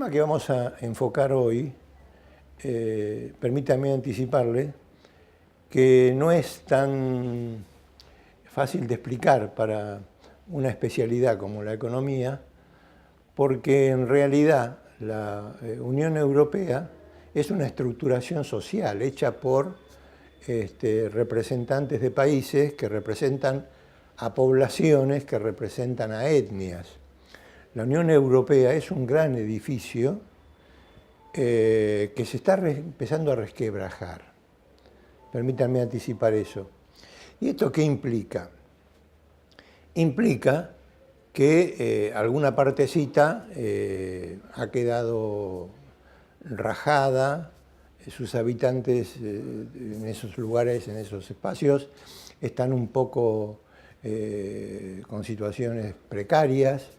tema que vamos a enfocar hoy, permítame anticiparle, que no es tan fácil de explicar para una especialidad como la economía, porque en realidad la Unión Europea es una estructuración social hecha por representantes de países que representan a poblaciones, que representan a etnias. La Unión Europea es un gran edificio que se está empezando a resquebrajar. Permítanme anticipar eso. ¿Y esto qué implica? Implica que alguna partecita ha quedado rajada, sus habitantes en esos lugares, en esos espacios, están un poco con situaciones precarias.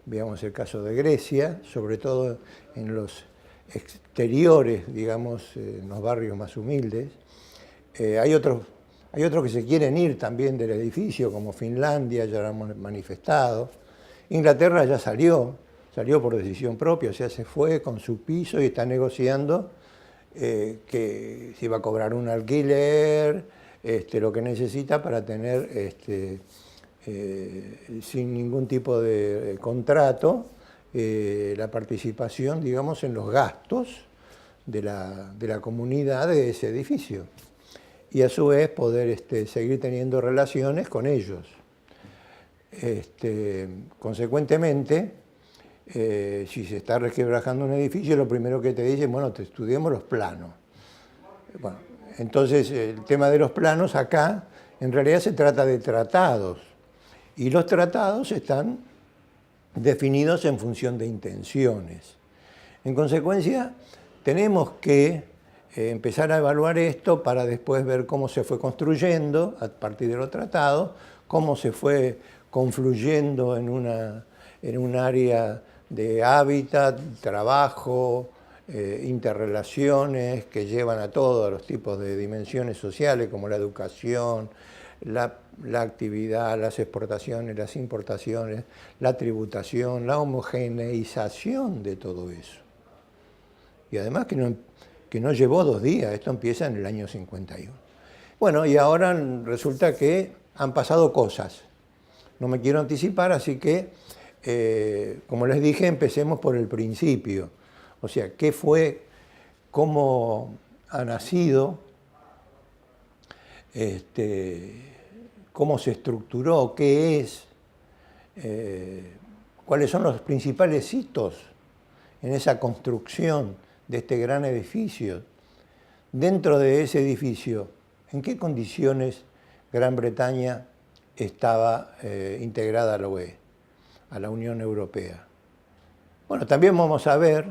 Veamos el caso de Grecia, sobre todo en los exteriores, digamos, en los barrios más humildes. Hay otros que se quieren ir también del edificio, como Finlandia, ya lo han manifestado. Inglaterra ya salió por decisión propia, o sea, se fue con su piso y está negociando que se iba a cobrar un alquiler, lo que necesita para tener, sin ningún tipo de contrato, la participación, digamos, en los gastos de la comunidad de ese edificio. Y a su vez poder seguir teniendo relaciones con ellos. Consecuentemente, si se está resquebrajando un edificio, lo primero que te dicen, bueno, te estudiemos los planos. Bueno, entonces, el tema de los planos acá, en realidad se trata de tratados. Y los tratados están definidos en función de intenciones. En consecuencia, tenemos que empezar a evaluar esto para después ver cómo se fue construyendo a partir de los tratados, cómo se fue confluyendo en un área de hábitat, trabajo, interrelaciones que llevan a todos los tipos de dimensiones sociales como la educación, la actividad, las exportaciones, las importaciones, la tributación, la homogeneización de todo eso. Y además que no llevó 2 días, esto empieza en el año 51. Bueno, y ahora resulta que han pasado cosas. No me quiero anticipar, así que, como les dije, empecemos por el principio. O sea, ¿qué fue, cómo ha nacido, cómo se estructuró, qué es, cuáles son los principales hitos en esa construcción de este gran edificio? Dentro de ese edificio, ¿en qué condiciones Gran Bretaña estaba integrada a la UE, a la Unión Europea? Bueno, también vamos a ver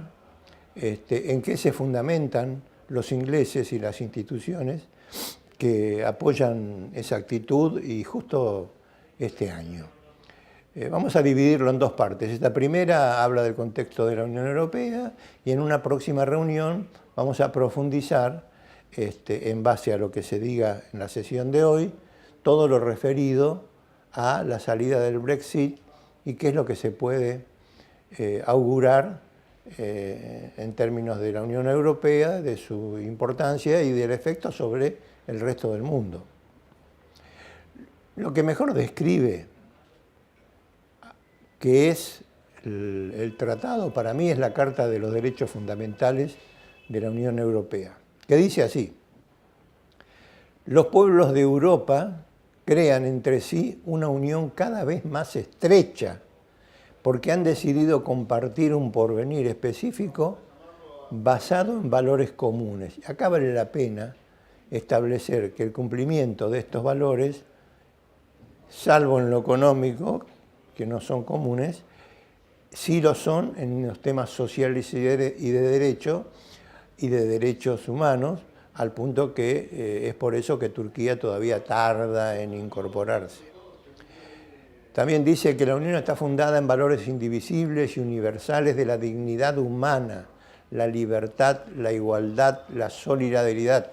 en qué se fundamentan los ingleses y las instituciones que apoyan esa actitud y justo este año. Vamos a dividirlo en 2 partes. Esta primera habla del contexto de la Unión Europea y en una próxima reunión vamos a profundizar, en base a lo que se diga en la sesión de hoy, todo lo referido a la salida del Brexit y qué es lo que se puede augurar en términos de la Unión Europea, de su importancia y del efecto sobre el resto del mundo. Lo que mejor describe que es el tratado, para mí es la Carta de los Derechos Fundamentales de la Unión Europea, que dice así: los pueblos de Europa crean entre sí una unión cada vez más estrecha porque han decidido compartir un porvenir específico basado en valores comunes. Acá vale la pena establecer que el cumplimiento de estos valores, salvo en lo económico, que no son comunes, sí lo son en los temas sociales y de derecho y de derechos humanos, al punto que es por eso que Turquía todavía tarda en incorporarse. También dice que la Unión está fundada en valores indivisibles y universales de la dignidad humana, la libertad, la igualdad, la solidaridad.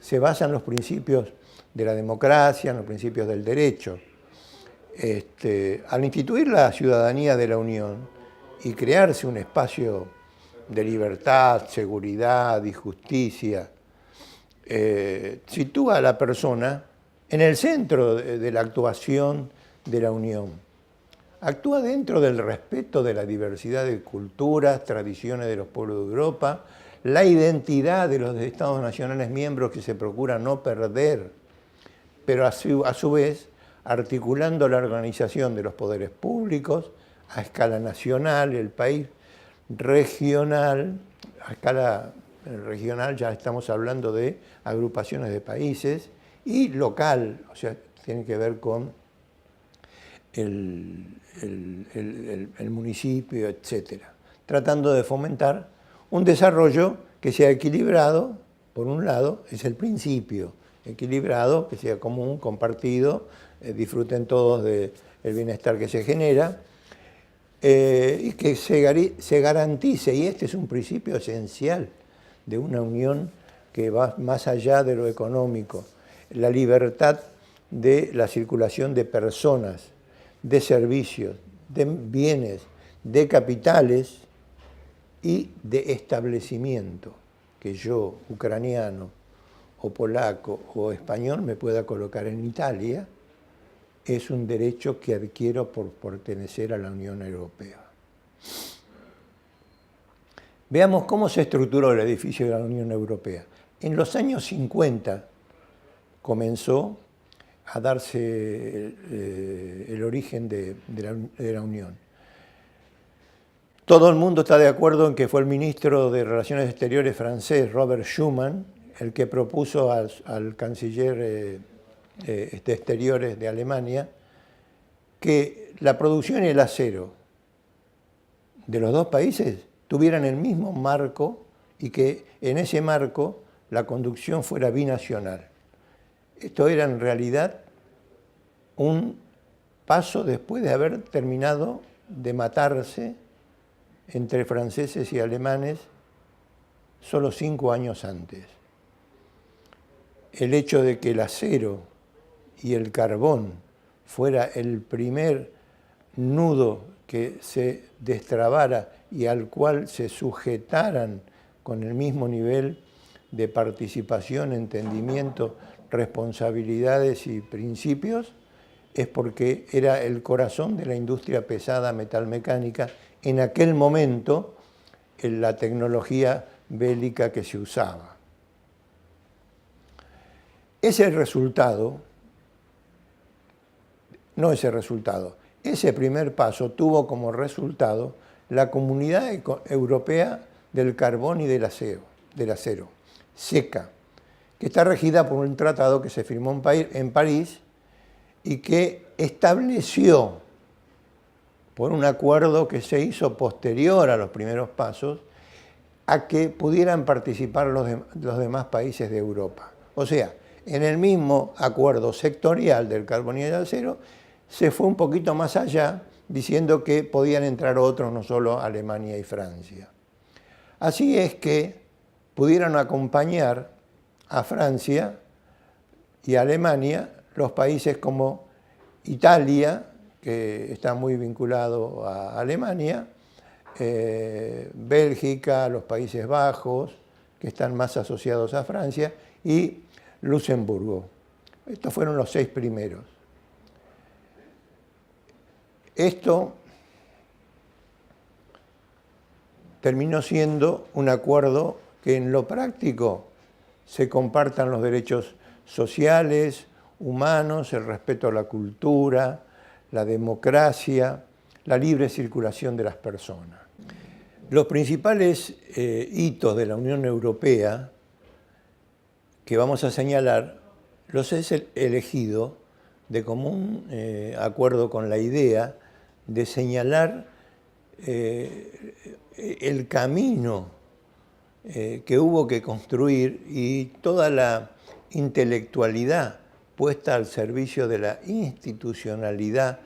Se basa en los principios de la democracia, en los principios del derecho. Al instituir la ciudadanía de la Unión y crearse un espacio de libertad, seguridad y justicia, sitúa a la persona en el centro de la actuación de la Unión. Actúa dentro del respeto de la diversidad de culturas, tradiciones de los pueblos de Europa, la identidad de los Estados nacionales miembros que se procura no perder, pero a su vez articulando la organización de los poderes públicos a escala nacional, el país regional, a escala regional ya estamos hablando de agrupaciones de países, y local, o sea, tiene que ver con el municipio, etc. Tratando de fomentar un desarrollo que sea equilibrado, por un lado, es el principio, equilibrado, que sea común, compartido, disfruten todos del bienestar que se genera, y que se garantice, y este es un principio esencial de una unión que va más allá de lo económico, la libertad de la circulación de personas, de servicios, de bienes, de capitales y de establecimiento, que yo, ucraniano o polaco o español, me pueda colocar en Italia, es un derecho que adquiero por pertenecer a la Unión Europea. Veamos cómo se estructuró el edificio de la Unión Europea. En los años 50 comenzó a darse el origen de la Unión. Todo el mundo está de acuerdo en que fue el ministro de Relaciones Exteriores francés, Robert Schuman, el que propuso al canciller de Exteriores de Alemania que la producción y el acero de los dos países tuvieran el mismo marco y que en ese marco la conducción fuera binacional. Esto era en realidad un paso después de haber terminado de matarse entre franceses y alemanes solo 5 años antes. El hecho de que el acero y el carbón fuera el primer nudo que se destrabara y al cual se sujetaran con el mismo nivel de participación, entendimiento, responsabilidades y principios, es porque era el corazón de la industria pesada metalmecánica, en aquel momento en la tecnología bélica que se usaba. Ese primer paso tuvo como resultado la Comunidad Europea del Carbón y del Acero, CECA, que está regida por un tratado que se firmó en París y que estableció, por un acuerdo que se hizo posterior a los primeros pasos, a que pudieran participar los demás países de Europa. O sea, en el mismo acuerdo sectorial del carbón y del acero, se fue un poquito más allá, diciendo que podían entrar otros, no solo Alemania y Francia. Así es que pudieron acompañar a Francia y a Alemania los países como Italia, que está muy vinculado a Alemania, Bélgica, los Países Bajos, que están más asociados a Francia, y Luxemburgo. Estos fueron los 6 primeros. Esto terminó siendo un acuerdo que en lo práctico se compartan los derechos sociales, humanos, el respeto a la cultura, la democracia, la libre circulación de las personas. Los principales hitos de la Unión Europea que vamos a señalar los he elegido de común acuerdo con la idea de señalar el camino que hubo que construir y toda la intelectualidad puesta al servicio de la institucionalidad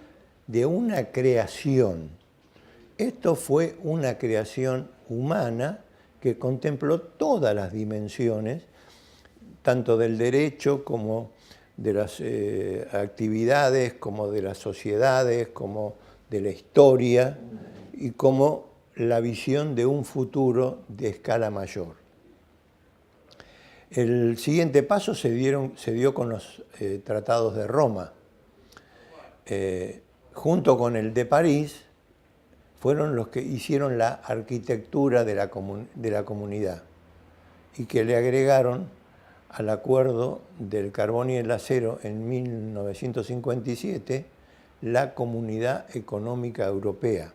de una creación. Esto fue una creación humana que contempló todas las dimensiones, tanto del derecho como de las actividades, como de las sociedades, como de la historia, y como la visión de un futuro de escala mayor. El siguiente paso se dio con los tratados de Roma. Junto con el de París, fueron los que hicieron la arquitectura de la comunidad y que le agregaron al Acuerdo del Carbón y el Acero en 1957 la Comunidad Económica Europea.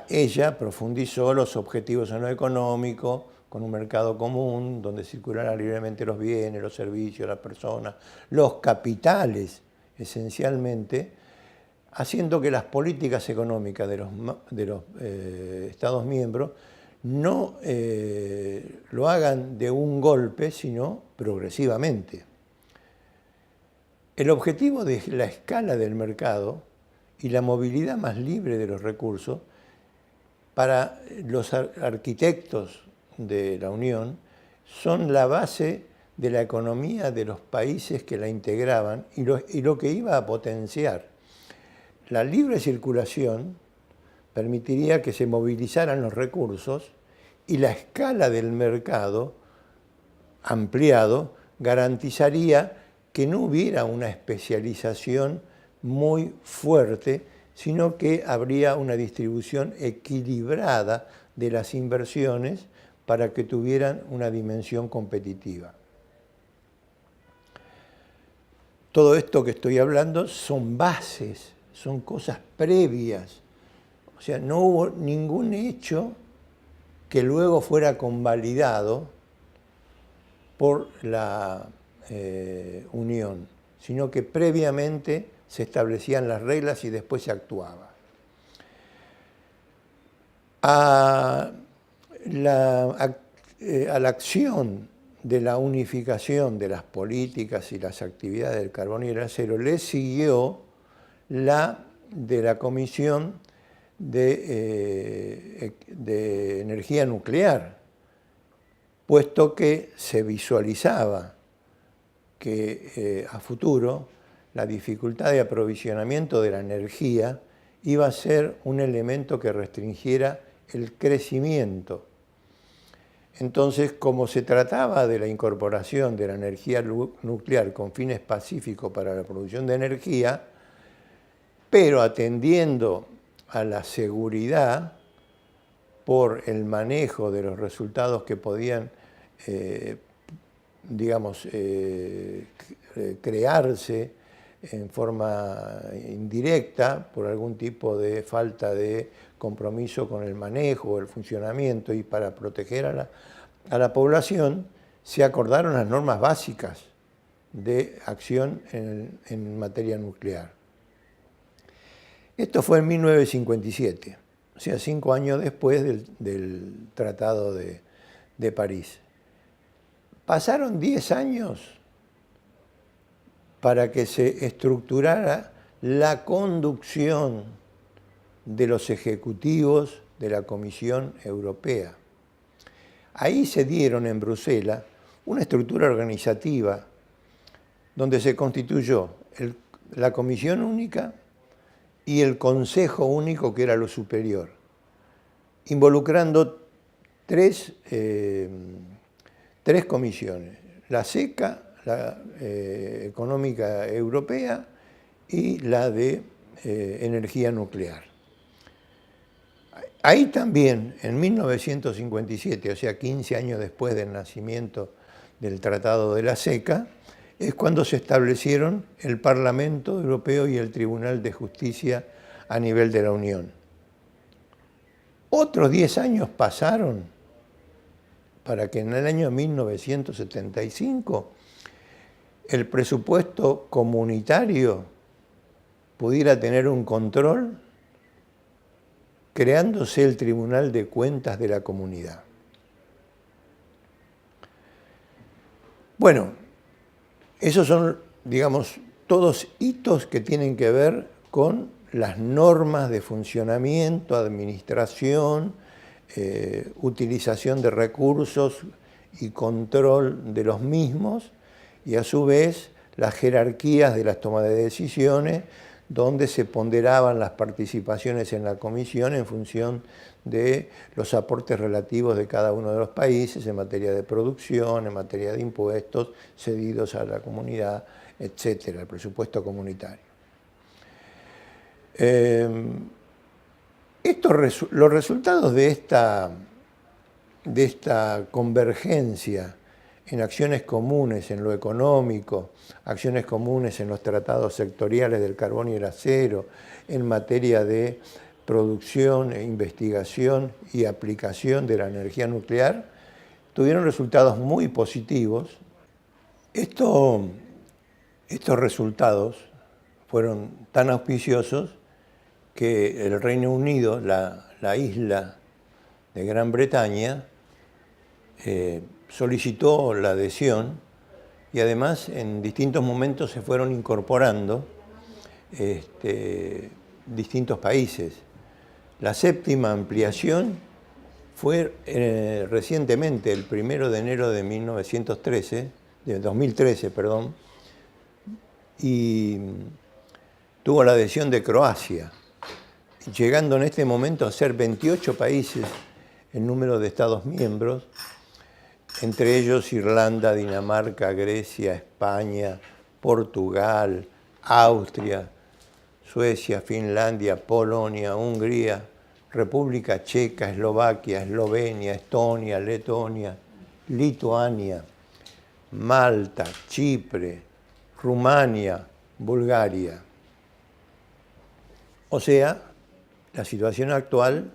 Ella profundizó los objetivos en lo económico, con un mercado común donde circularan libremente los bienes, los servicios, las personas, los capitales, esencialmente, haciendo que las políticas económicas de los Estados miembros no lo hagan de un golpe, sino progresivamente. El objetivo de la escala del mercado y la movilidad más libre de los recursos para los arquitectos de la Unión son la base de la economía de los países que la integraban y lo que iba a potenciar. La libre circulación permitiría que se movilizaran los recursos y la escala del mercado ampliado garantizaría que no hubiera una especialización muy fuerte, sino que habría una distribución equilibrada de las inversiones para que tuvieran una dimensión competitiva. Todo esto que estoy hablando son bases, son cosas previas. O sea, no hubo ningún hecho que luego fuera convalidado por la Unión, sino que previamente se establecían las reglas y después se actuaba. A la acción de la unificación de las políticas y las actividades del carbón y el acero le siguió la de la Comisión de Energía Nuclear, puesto que se visualizaba que a futuro la dificultad de aprovisionamiento de la energía iba a ser un elemento que restringiera el crecimiento. Entonces, como se trataba de la incorporación de la energía nuclear con fines pacíficos para la producción de energía, pero atendiendo a la seguridad por el manejo de los resultados que podían, crearse en forma indirecta por algún tipo de falta de compromiso con el manejo, el funcionamiento, y para proteger a la población, se acordaron las normas básicas de acción en materia nuclear. Esto fue en 1957, o sea, 5 años después del Tratado de París. Pasaron 10 años para que se estructurara la conducción de los ejecutivos de la Comisión Europea. Ahí se dieron en Bruselas una estructura organizativa donde se constituyó la Comisión Única y el Consejo Único, que era lo superior, involucrando tres comisiones: la SECA, la Económica Europea y la de Energía Nuclear. Ahí también, en 1957, o sea, 15 años después del nacimiento del Tratado de la SECA, es cuando se establecieron el Parlamento Europeo y el Tribunal de Justicia a nivel de la Unión. Otros 10 años pasaron para que en el año 1975 el presupuesto comunitario pudiera tener un control, creándose el Tribunal de Cuentas de la Comunidad. Bueno, esos son, digamos, todos hitos que tienen que ver con las normas de funcionamiento, administración, utilización de recursos y control de los mismos, y a su vez las jerarquías de las tomas de decisiones donde se ponderaban las participaciones en la comisión en función de los aportes relativos de cada uno de los países en materia de producción, en materia de impuestos cedidos a la comunidad, etcétera, el presupuesto comunitario. Los resultados de esta convergencia en acciones comunes en lo económico, acciones comunes en los tratados sectoriales del carbón y el acero, en materia de producción, investigación y aplicación de la energía nuclear, tuvieron resultados muy positivos. Estos resultados fueron tan auspiciosos que el Reino Unido, la isla de Gran Bretaña, solicitó la adhesión y además en distintos momentos se fueron incorporando distintos países. La séptima ampliación fue recientemente, el 1 de enero de 2013, y tuvo la adhesión de Croacia, llegando en este momento a ser 28 países el número de Estados miembros, entre ellos Irlanda, Dinamarca, Grecia, España, Portugal, Austria, Suecia, Finlandia, Polonia, Hungría, República Checa, Eslovaquia, Eslovenia, Estonia, Letonia, Lituania, Malta, Chipre, Rumania, Bulgaria. O sea, la situación actual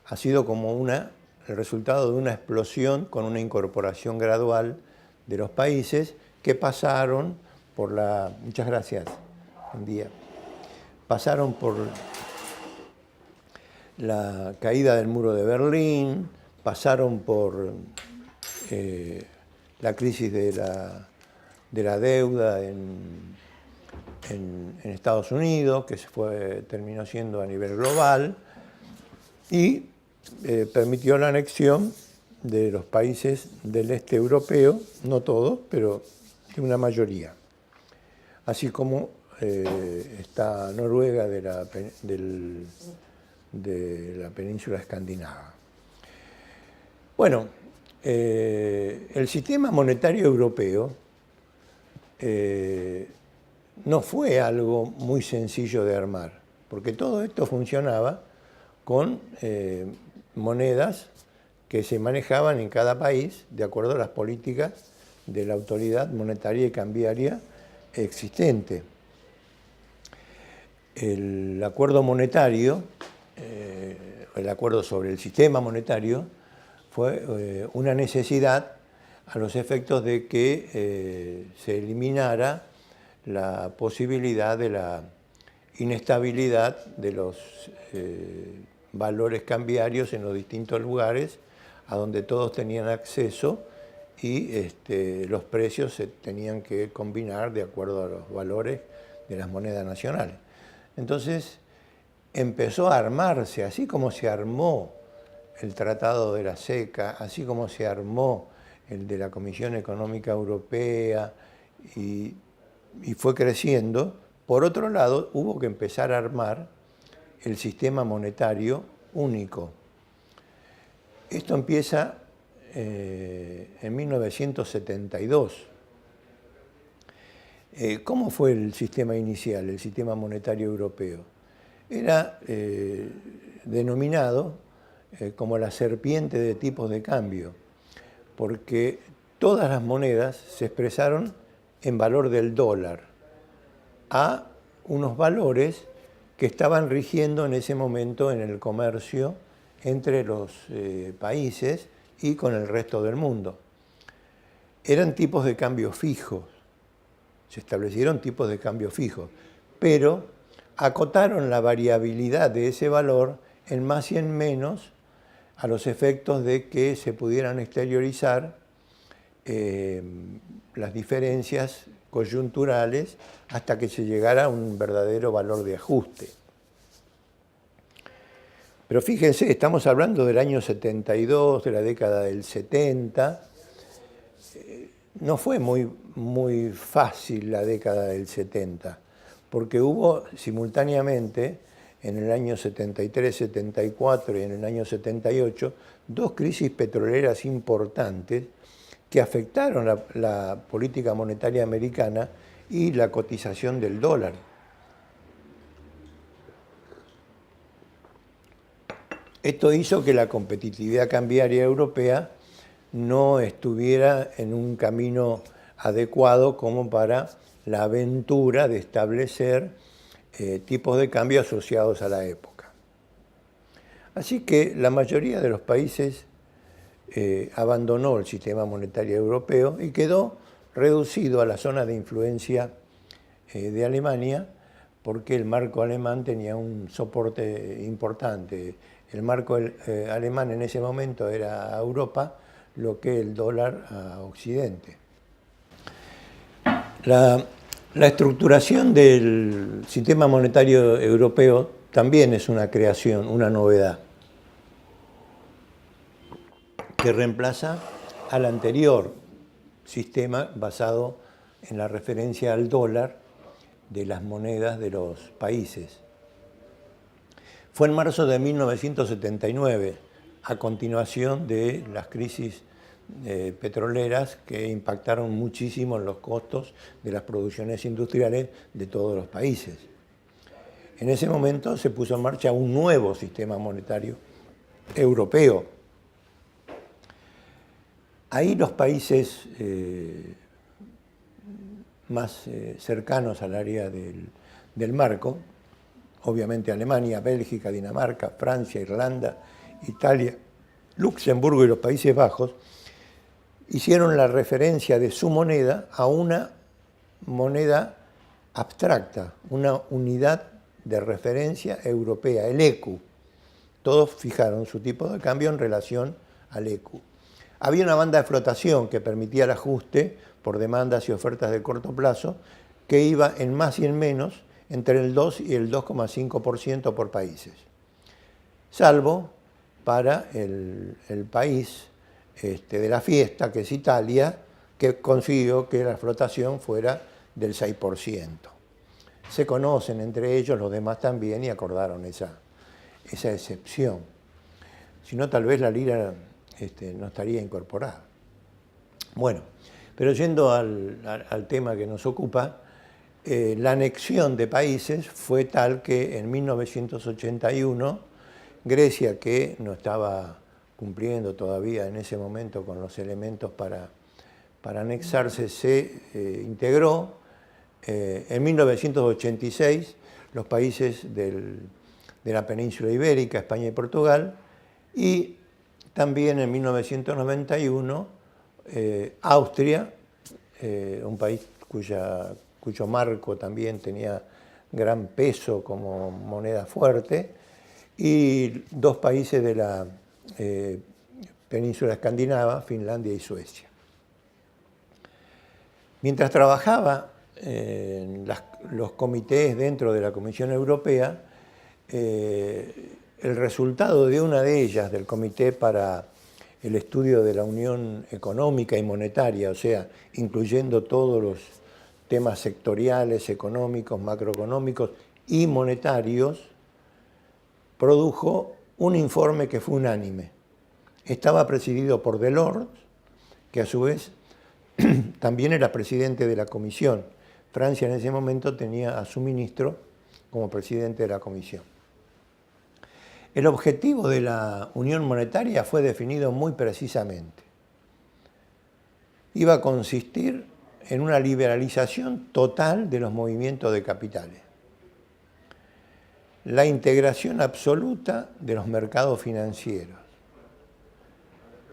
ha sido como el resultado de una explosión con una incorporación gradual de los países que pasaron por muchas gracias, buen día. Pasaron por la caída del muro de Berlín, pasaron por la crisis de la deuda en Estados Unidos, que terminó siendo a nivel global, y permitió la anexión de los países del este europeo, no todos, pero de una mayoría, así como está Noruega de la península escandinava. Bueno, el sistema monetario europeo no fue algo muy sencillo de armar, porque todo esto funcionaba con monedas que se manejaban en cada país de acuerdo a las políticas de la autoridad monetaria y cambiaria existente. El acuerdo monetario, el acuerdo sobre el sistema monetario, fue una necesidad a los efectos de que se eliminara la posibilidad de la inestabilidad de los valores cambiarios en los distintos lugares a donde todos tenían acceso y los precios se tenían que combinar de acuerdo a los valores de las monedas nacionales. Entonces empezó a armarse, así como se armó el Tratado de la SECA, así como se armó el de la Comisión Económica Europea y fue creciendo. Por otro lado, hubo que empezar a armar el sistema monetario único. Esto empieza en 1972. ¿Cómo fue el sistema inicial, el sistema monetario europeo? Era denominado como la serpiente de tipos de cambio, porque todas las monedas se expresaron en valor del dólar, a unos valores que estaban rigiendo en ese momento en el comercio entre los países y con el resto del mundo. Eran tipos de cambio fijos, se establecieron tipos de cambio fijos, pero acotaron la variabilidad de ese valor en más y en menos a los efectos de que se pudieran exteriorizar las diferencias coyunturales hasta que se llegara a un verdadero valor de ajuste. Pero fíjense, estamos hablando del año 72, de la década del 70. No fue muy fácil la década del 70, porque hubo simultáneamente en el año 73-74 y en el año 78 dos crisis petroleras importantes que afectaron la política monetaria americana y la cotización del dólar. Esto hizo que la competitividad cambiaria europea no estuviera en un camino adecuado como para la aventura de establecer tipos de cambio asociados a la época. Así que la mayoría de los países abandonó el sistema monetario europeo y quedó reducido a la zona de influencia de Alemania, porque el marco alemán tenía un soporte importante. El marco alemán en ese momento era a Europa, lo que el dólar a Occidente. La estructuración del sistema monetario europeo también es una creación, una novedad, que reemplaza al anterior sistema basado en la referencia al dólar de las monedas de los países. Fue en marzo de 1979, a continuación de las crisis petroleras que impactaron muchísimo en los costos de las producciones industriales de todos los países. En ese momento se puso en marcha un nuevo sistema monetario europeo. Ahí los países más cercanos al área del marco, obviamente Alemania, Bélgica, Dinamarca, Francia, Irlanda, Italia, Luxemburgo y los Países Bajos, hicieron la referencia de su moneda a una moneda abstracta, una unidad de referencia europea, el ECU. Todos fijaron su tipo de cambio en relación al ECU. Había una banda de flotación que permitía el ajuste por demandas y ofertas de corto plazo, que iba en más y en menos entre el 2 y el 2,5% por países, salvo para el país de la fiesta, que es Italia, que consiguió que la flotación fuera del 6%. Se conocen entre ellos, los demás también, y acordaron esa excepción. Si no, tal vez la lira no estaría incorporada. Bueno, pero yendo al tema que nos ocupa, la anexión de países fue tal que en 1981 Grecia, que no estaba cumpliendo todavía en ese momento con los elementos para anexarse, se integró. En 1986 los países de la península ibérica, España y Portugal, y también en 1991 Austria, un país cuyo marco también tenía gran peso como moneda fuerte, y dos países de la península escandinava, Finlandia y Suecia. Mientras trabajaba en los comités dentro de la Comisión Europea, el resultado de una de ellas, del Comité para el Estudio de la Unión Económica y Monetaria, o sea, incluyendo todos los temas sectoriales, económicos, macroeconómicos y monetarios, produjo un informe que fue unánime. Estaba presidido por Delors, que a su vez también era presidente de la Comisión. Francia en ese momento tenía a su ministro como presidente de la Comisión. El objetivo de la Unión Monetaria fue definido muy precisamente. Iba a consistir en una liberalización total de los movimientos de capitales, la integración absoluta de los mercados financieros,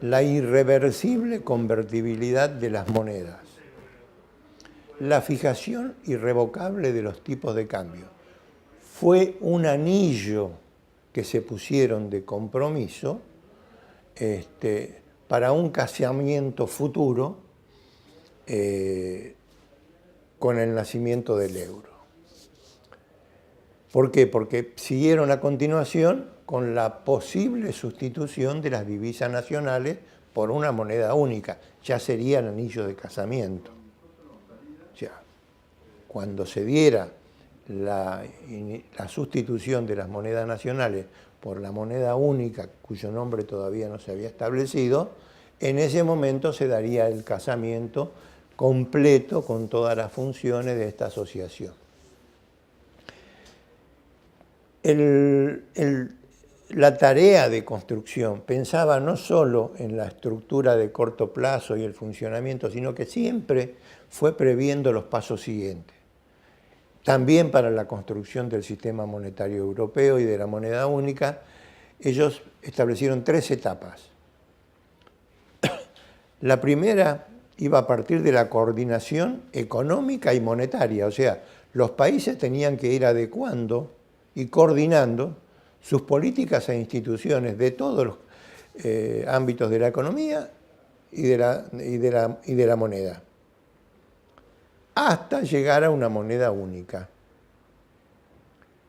la irreversible convertibilidad de las monedas, la fijación irrevocable de los tipos de cambio. Fue un anillo que se pusieron de compromiso para un casamiento futuro con el nacimiento del euro. ¿Por qué? Porque siguieron a continuación con la posible sustitución de las divisas nacionales por una moneda única. Ya sería el anillo de casamiento. O sea, cuando se diera la sustitución de las monedas nacionales por la moneda única, cuyo nombre todavía no se había establecido, en ese momento se daría el casamiento completo con todas las funciones de esta asociación. La tarea de construcción pensaba no solo en la estructura de corto plazo y el funcionamiento, sino que siempre fue previendo los pasos siguientes. También para la construcción del sistema monetario europeo y de la moneda única, ellos establecieron 3 etapas. La primera iba a partir de la coordinación económica y monetaria, o sea, los países tenían que ir adecuando y coordinando sus políticas e instituciones de todos los ámbitos de la economía y de la moneda, hasta llegar a una moneda única.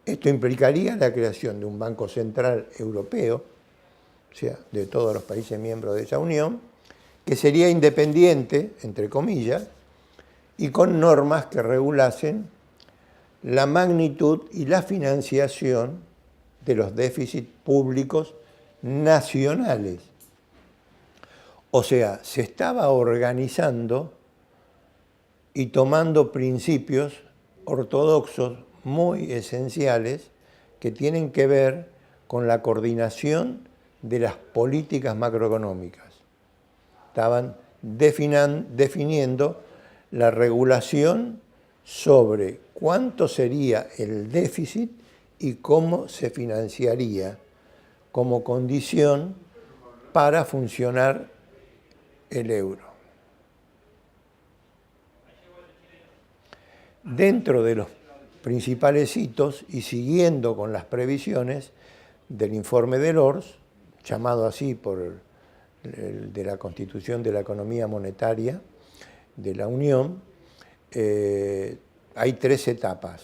Esto implicaría la creación de un Banco Central Europeo, o sea, de todos los países miembros de esa unión, que sería independiente, entre comillas, y con normas que regulasen la magnitud y la financiación de los déficits públicos nacionales. O sea, se estaba organizando y tomando principios ortodoxos muy esenciales que tienen que ver con la coordinación de las políticas macroeconómicas. Estaban definiendo la regulación sobre cuánto sería el déficit y cómo se financiaría como condición para funcionar el euro. Dentro de los principales hitos y siguiendo con las previsiones del informe de Delors, llamado así por el de la Constitución de la Economía Monetaria de la Unión, hay 3 etapas.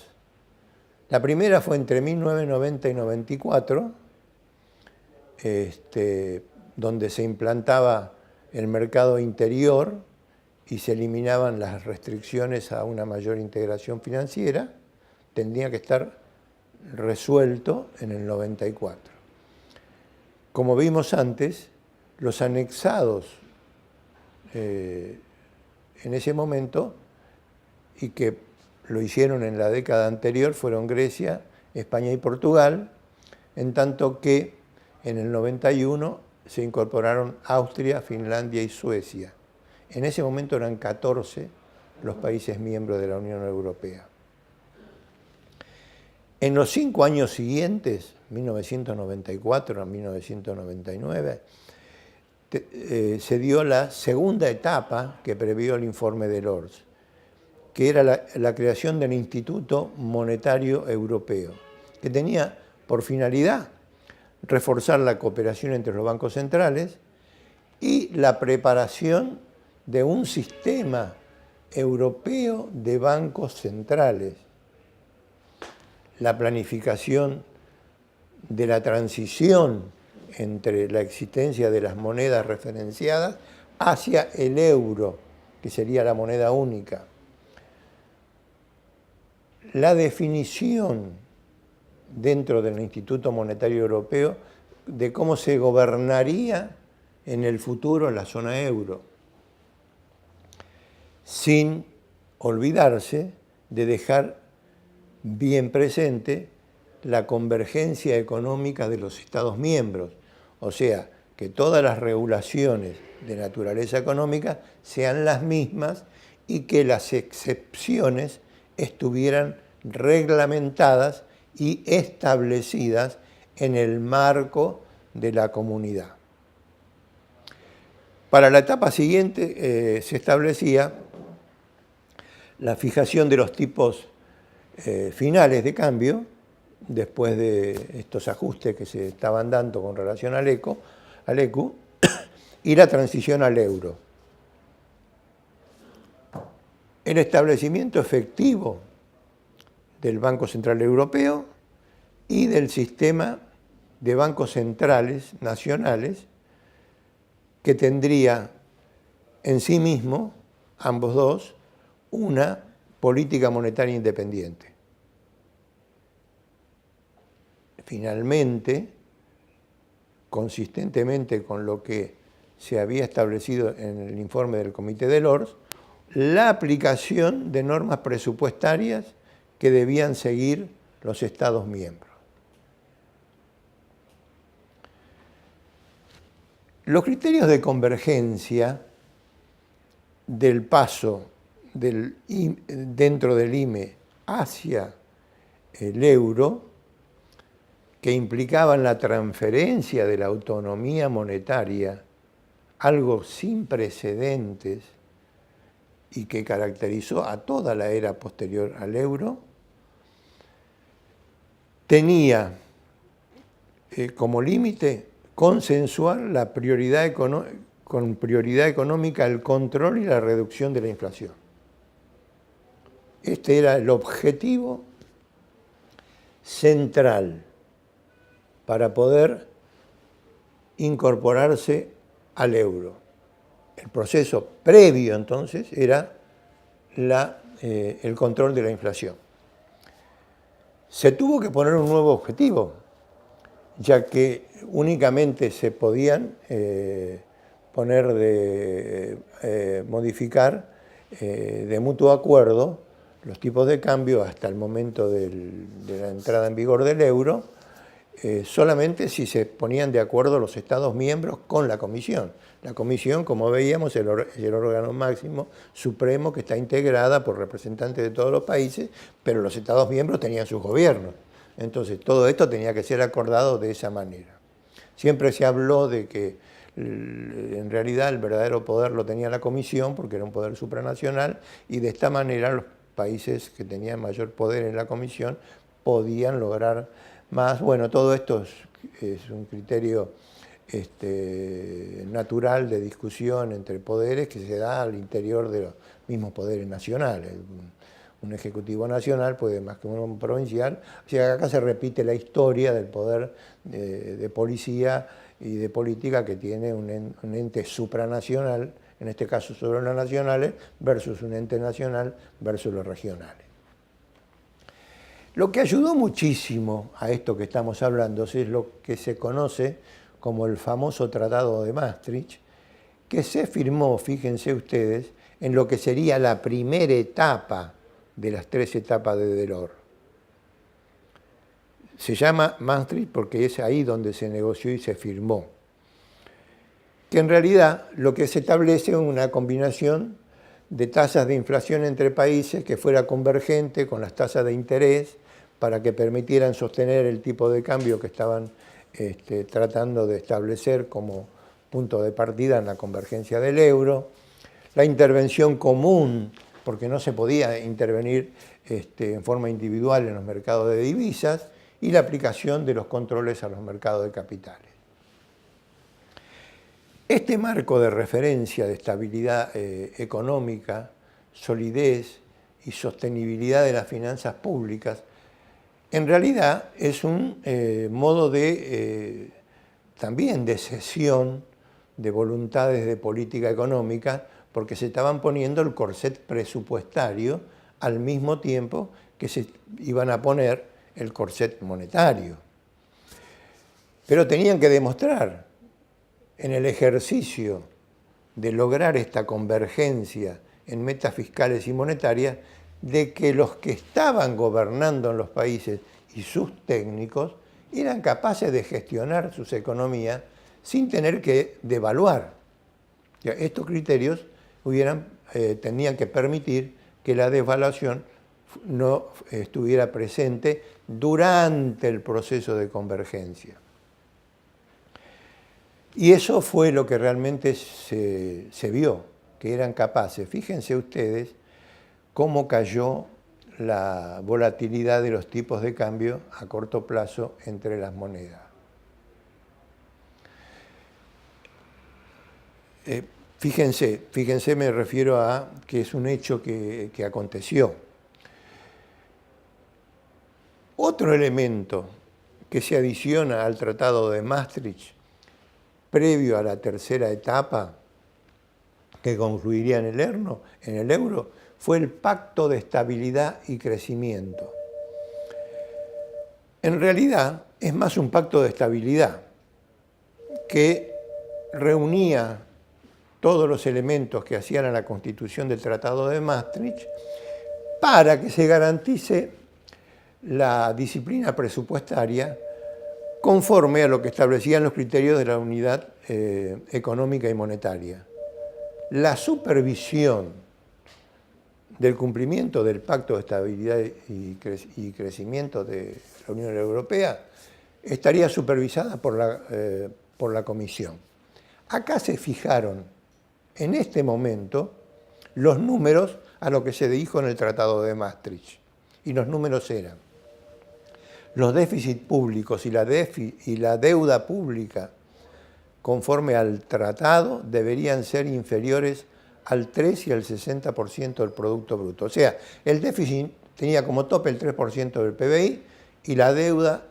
La primera fue entre 1990 y 94, donde se implantaba el mercado interior y se eliminaban las restricciones a una mayor integración financiera. Tendría que estar resuelto en el 94. Como vimos antes, los anexados en ese momento, y que lo hicieron en la década anterior, fueron Grecia, España y Portugal, en tanto que en el 91 se incorporaron Austria, Finlandia y Suecia. En ese momento eran 14 los países miembros de la Unión Europea. En los 5 años siguientes, 1994 a 1999, se dio la segunda etapa que previó el informe de Delors, que era la creación del Instituto Monetario Europeo, que tenía por finalidad reforzar la cooperación entre los bancos centrales y la preparación de un sistema europeo de bancos centrales, la planificación de la transición entre la existencia de las monedas referenciadas hacia el euro, que sería la moneda única. La definición dentro del Instituto Monetario Europeo de cómo se gobernaría en el futuro la zona euro, sin olvidarse de dejar bien presente la convergencia económica de los Estados miembros, o sea, que todas las regulaciones de naturaleza económica sean las mismas y que las excepciones estuvieran reglamentadas y establecidas en el marco de la comunidad. Para la etapa siguiente se establecía la fijación de los tipos finales de cambio, después de estos ajustes que se estaban dando con relación al ECU, y la transición al euro. El establecimiento efectivo del Banco Central Europeo y del sistema de bancos centrales nacionales, que tendría en sí mismo, ambos dos, una política monetaria independiente. finalmente, consistentemente con lo que se había establecido en el informe del Comité de Lourdes, la aplicación de normas presupuestarias que debían seguir los Estados miembros. Los criterios de convergencia del paso dentro del IME hacia el euro, que implicaban la transferencia de la autonomía monetaria, algo sin precedentes y que caracterizó a toda la era posterior al euro, tenía como límite consensuar la prioridad con prioridad económica el control y la reducción de la inflación. Este era el objetivo central para poder incorporarse al euro. El proceso previo, entonces, era el control de la inflación. Se tuvo que poner un nuevo objetivo, ya que únicamente se podían modificar de mutuo acuerdo los tipos de cambio hasta el momento de la entrada en vigor del euro, solamente si se ponían de acuerdo los Estados miembros con la Comisión. La Comisión, como veíamos, es el órgano máximo supremo que está integrada por representantes de todos los países, pero los Estados miembros tenían sus gobiernos. Entonces, todo esto tenía que ser acordado de esa manera. Siempre se habló de que en realidad el verdadero poder lo tenía la Comisión, porque era un poder supranacional, y de esta manera los países que tenían mayor poder en la Comisión podían lograr más. Bueno, todo esto es un criterio natural de discusión entre poderes que se da al interior de los mismos poderes nacionales. Un ejecutivo nacional puede más que un provincial. O sea, acá se repite la historia del poder de policía y de política que tiene un ente supranacional, en este caso sobre los nacionales, versus un ente nacional versus los regionales. Lo que ayudó muchísimo a esto que estamos hablando es lo que se conoce como el famoso Tratado de Maastricht, que se firmó, fíjense ustedes, en lo que sería la primera etapa de las 3 etapas de Delors. Se llama Maastricht porque es ahí donde se negoció y se firmó. Que en realidad lo que se establece es una combinación de tasas de inflación entre países que fuera convergente con las tasas de interés para que permitieran sostener el tipo de cambio que estaban tratando de establecer como punto de partida en la convergencia del euro, la intervención común, porque no se podía intervenir en forma individual en los mercados de divisas, y la aplicación de los controles a los mercados de capitales. Este marco de referencia de estabilidad económica, solidez y sostenibilidad de las finanzas públicas, en realidad es un modo también de cesión de voluntades de política económica, porque se estaban poniendo el corset presupuestario al mismo tiempo que se iban a poner el corset monetario. Pero tenían que demostrar en el ejercicio de lograr esta convergencia en metas fiscales y monetarias de que los que estaban gobernando en los países y sus técnicos eran capaces de gestionar sus economías sin tener que devaluar. Estos criterios tenían que permitir que la devaluación no estuviera presente durante el proceso de convergencia. Y eso fue lo que realmente se vio, que eran capaces. Fíjense ustedes cómo cayó la volatilidad de los tipos de cambio a corto plazo entre las monedas. Fíjense, me refiero a que es un hecho que aconteció. Otro elemento que se adiciona al Tratado de Maastricht, previo a la tercera etapa, que concluiría en el euro, fue el Pacto de Estabilidad y Crecimiento. En realidad, es más un pacto de estabilidad que reunía todos los elementos que hacían a la constitución del Tratado de Maastricht para que se garantice la disciplina presupuestaria conforme a lo que establecían los criterios de la unidad económica y monetaria. La supervisión del cumplimiento del Pacto de Estabilidad y Crecimiento de la Unión Europea estaría supervisada por la Comisión. Acá se fijaron en este momento los números a lo que se dijo en el Tratado de Maastricht. Y los números eran: los déficits públicos y la deuda pública conforme al tratado deberían ser inferiores al 3 y al 60% del Producto Bruto. O sea, el déficit tenía como tope el 3% del PBI y la deuda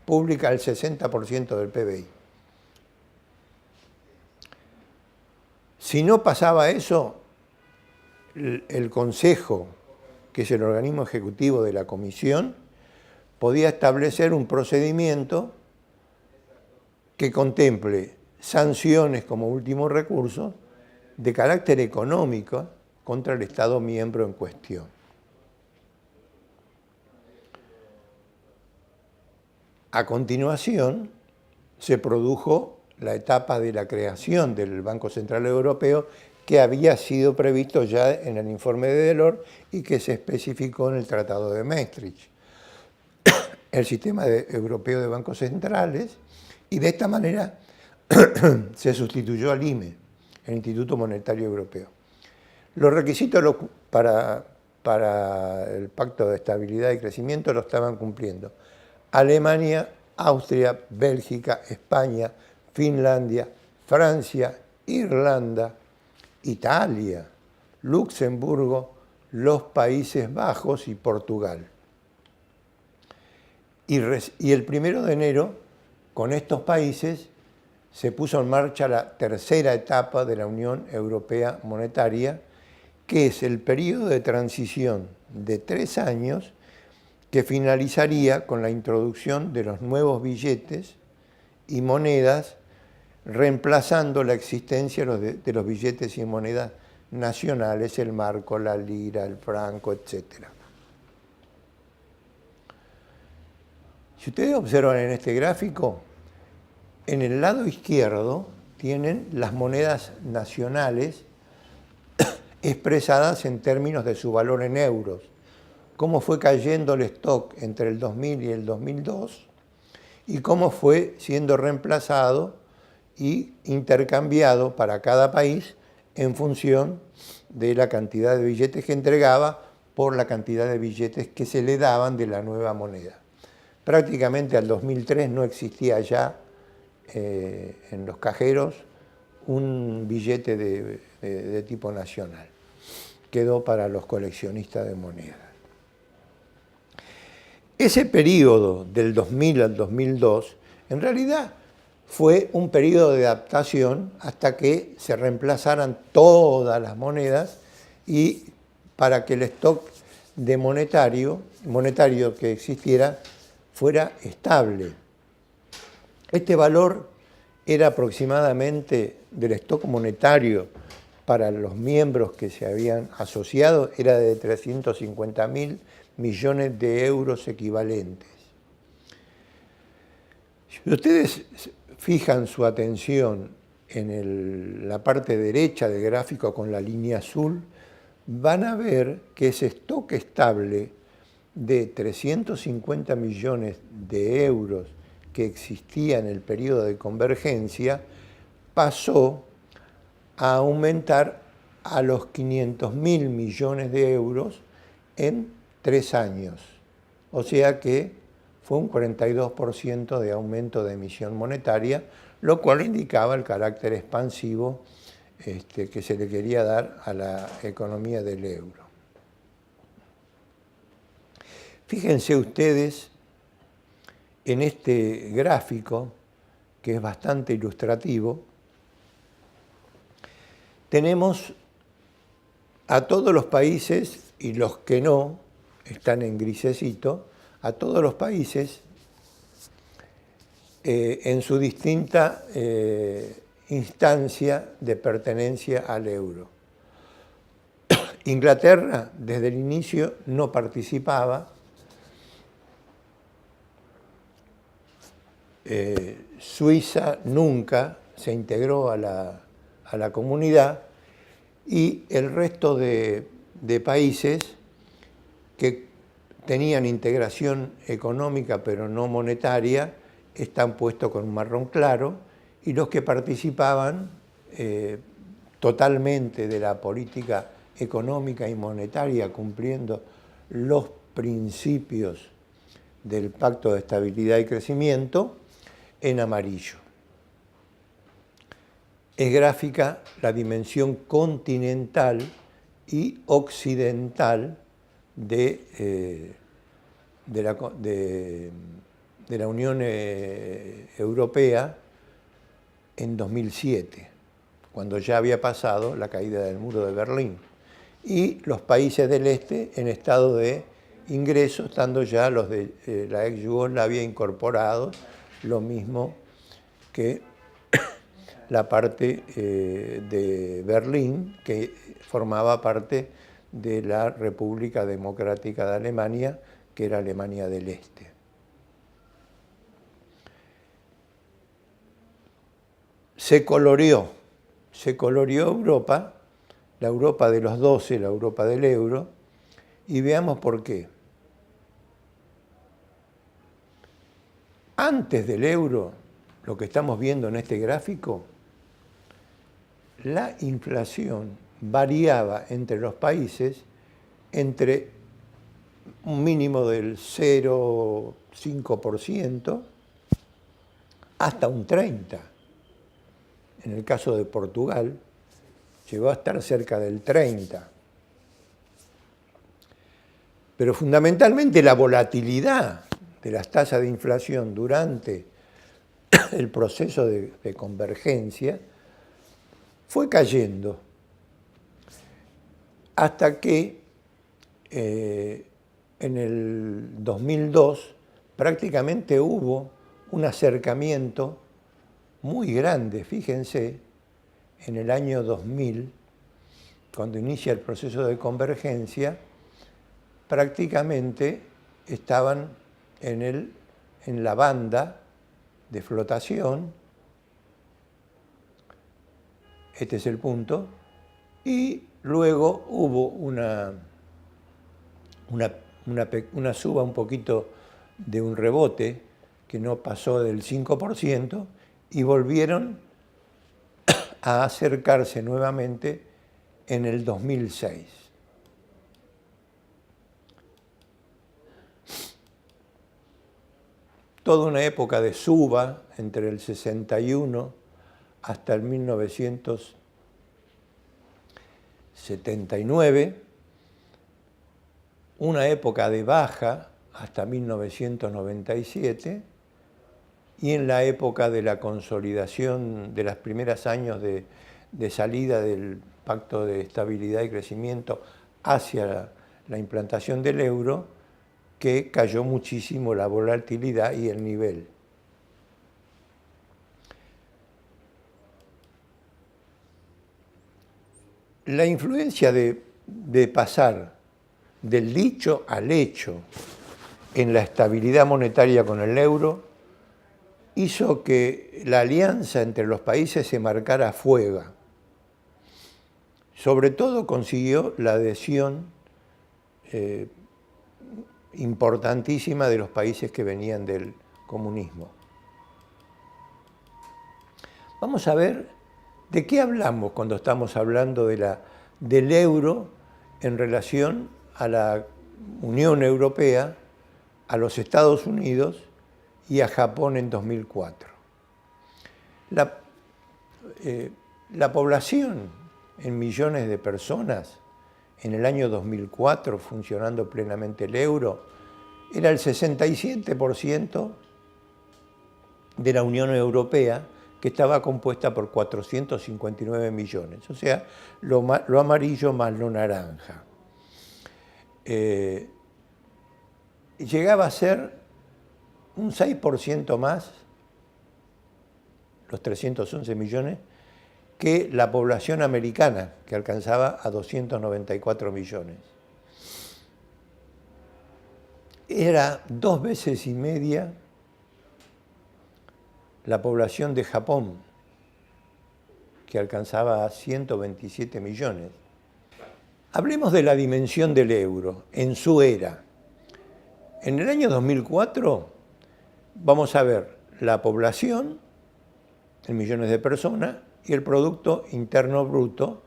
pública el 60% del PBI. Si no pasaba eso, el Consejo, que es el organismo ejecutivo de la Comisión, podía establecer un procedimiento que contemple sanciones como último recurso de carácter económico contra el Estado miembro en cuestión. A continuación, se produjo la etapa de la creación del Banco Central Europeo, que había sido previsto ya en el informe de Delors y que se especificó en el Tratado de Maastricht. El sistema europeo de bancos centrales, y de esta manera se sustituyó al IME, el Instituto Monetario Europeo. Los requisitos para el Pacto de Estabilidad y Crecimiento lo estaban cumpliendo Alemania, Austria, Bélgica, España, Finlandia, Francia, Irlanda, Italia, Luxemburgo, los Países Bajos y Portugal. Y el 1 de enero, con estos países, se puso en marcha la tercera etapa de la Unión Europea Monetaria, que es el periodo de transición de 3 años que finalizaría con la introducción de los nuevos billetes y monedas, reemplazando la existencia de los billetes y monedas nacionales, el marco, la lira, el franco, etc. Si ustedes observan en este gráfico, en el lado izquierdo tienen las monedas nacionales expresadas en términos de su valor en euros, cómo fue cayendo el stock entre el 2000 y el 2002 y cómo fue siendo reemplazado y intercambiado para cada país en función de la cantidad de billetes que entregaba por la cantidad de billetes que se le daban de la nueva moneda. Prácticamente al 2003 no existía ya en los cajeros un billete de tipo nacional. Quedó para los coleccionistas de monedas. Ese periodo del 2000 al 2002, en realidad fue un periodo de adaptación hasta que se reemplazaran todas las monedas y para que el stock de monetario que existiera fuera estable. Este valor era aproximadamente del stock monetario para los miembros que se habían asociado, era de 350.000 millones de euros equivalentes. Si ustedes fijan su atención en la parte derecha del gráfico con la línea azul, van a ver que ese stock estable de 350 millones de euros que existía en el periodo de convergencia pasó a aumentar a los 500.000 millones de euros en 3 años. O sea que fue un 42% de aumento de emisión monetaria, lo cual indicaba el carácter expansivo que se le quería dar a la economía del euro. Fíjense ustedes en este gráfico, que es bastante ilustrativo, tenemos a todos los países, y los que no, están en grisecito, a todos los países en su distinta instancia de pertenencia al euro. Inglaterra desde el inicio no participaba, Suiza nunca se integró a la comunidad, y el resto de países que tenían integración económica pero no monetaria están puestos con un marrón claro, y los que participaban totalmente de la política económica y monetaria, cumpliendo los principios del Pacto de Estabilidad y Crecimiento, en amarillo. Es gráfica la dimensión continental y occidental de la Unión Europea en 2007, cuando ya había pasado la caída del muro de Berlín, y los países del este en estado de ingreso, estando ya los de la ex Yugoslavia incorporados, lo mismo que la parte de Berlín, que formaba parte de la República Democrática de Alemania, que era Alemania del Este. Se coloreó Europa, la Europa de los 12, la Europa del euro, y veamos por qué. Antes del euro, lo que estamos viendo en este gráfico, la inflación variaba entre los países entre un mínimo del 0,5% hasta un 30%. En el caso de Portugal, llegó a estar cerca del 30%. Pero fundamentalmente la volatilidad de las tasas de inflación durante el proceso de convergencia fue cayendo hasta que en el 2002 prácticamente hubo un acercamiento muy grande. Fíjense, en el año 2000, cuando inicia el proceso de convergencia, prácticamente estaban en la banda de flotación. Este es el punto. Y luego hubo una suba un poquito de un rebote que no pasó del 5%, y volvieron a acercarse nuevamente en el 2006. Toda una época de suba entre el 61 hasta el 1979, una época de baja hasta 1997, y en la época de la consolidación de los primeros años de salida del Pacto de Estabilidad y Crecimiento hacia la implantación del euro, que cayó muchísimo la volatilidad y el nivel. La influencia de pasar del dicho al hecho en la estabilidad monetaria con el euro hizo que la alianza entre los países se marcara a fuego. Sobre todo consiguió la adhesión importantísima de los países que venían del comunismo. Vamos a ver de qué hablamos cuando estamos hablando del euro en relación a la Unión Europea, a los Estados Unidos y a Japón en 2004. La población en millones de personas en el año 2004, funcionando plenamente el euro, era el 67% de la Unión Europea, que estaba compuesta por 459 millones, o sea, lo amarillo más lo naranja. Llegaba a ser un 6% más los 311 millones, que la población americana, que alcanzaba a 294 millones. Era 2 veces y media la población de Japón, que alcanzaba a 127 millones. Hablemos de la dimensión del euro en su era. En el año 2004 vamos a ver la población, en millones de personas, y el Producto Interno Bruto,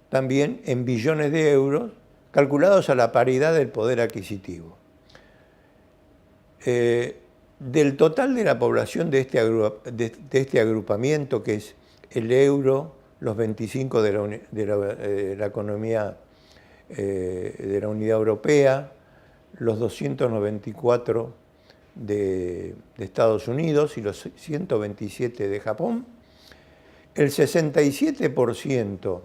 también en billones de euros, calculados a la paridad del poder adquisitivo. Del total de la población de este agrupamiento, que es el euro, los 25 de la economía de la Unidad Europea, los 294 de Estados Unidos y los 127 de Japón, el 67%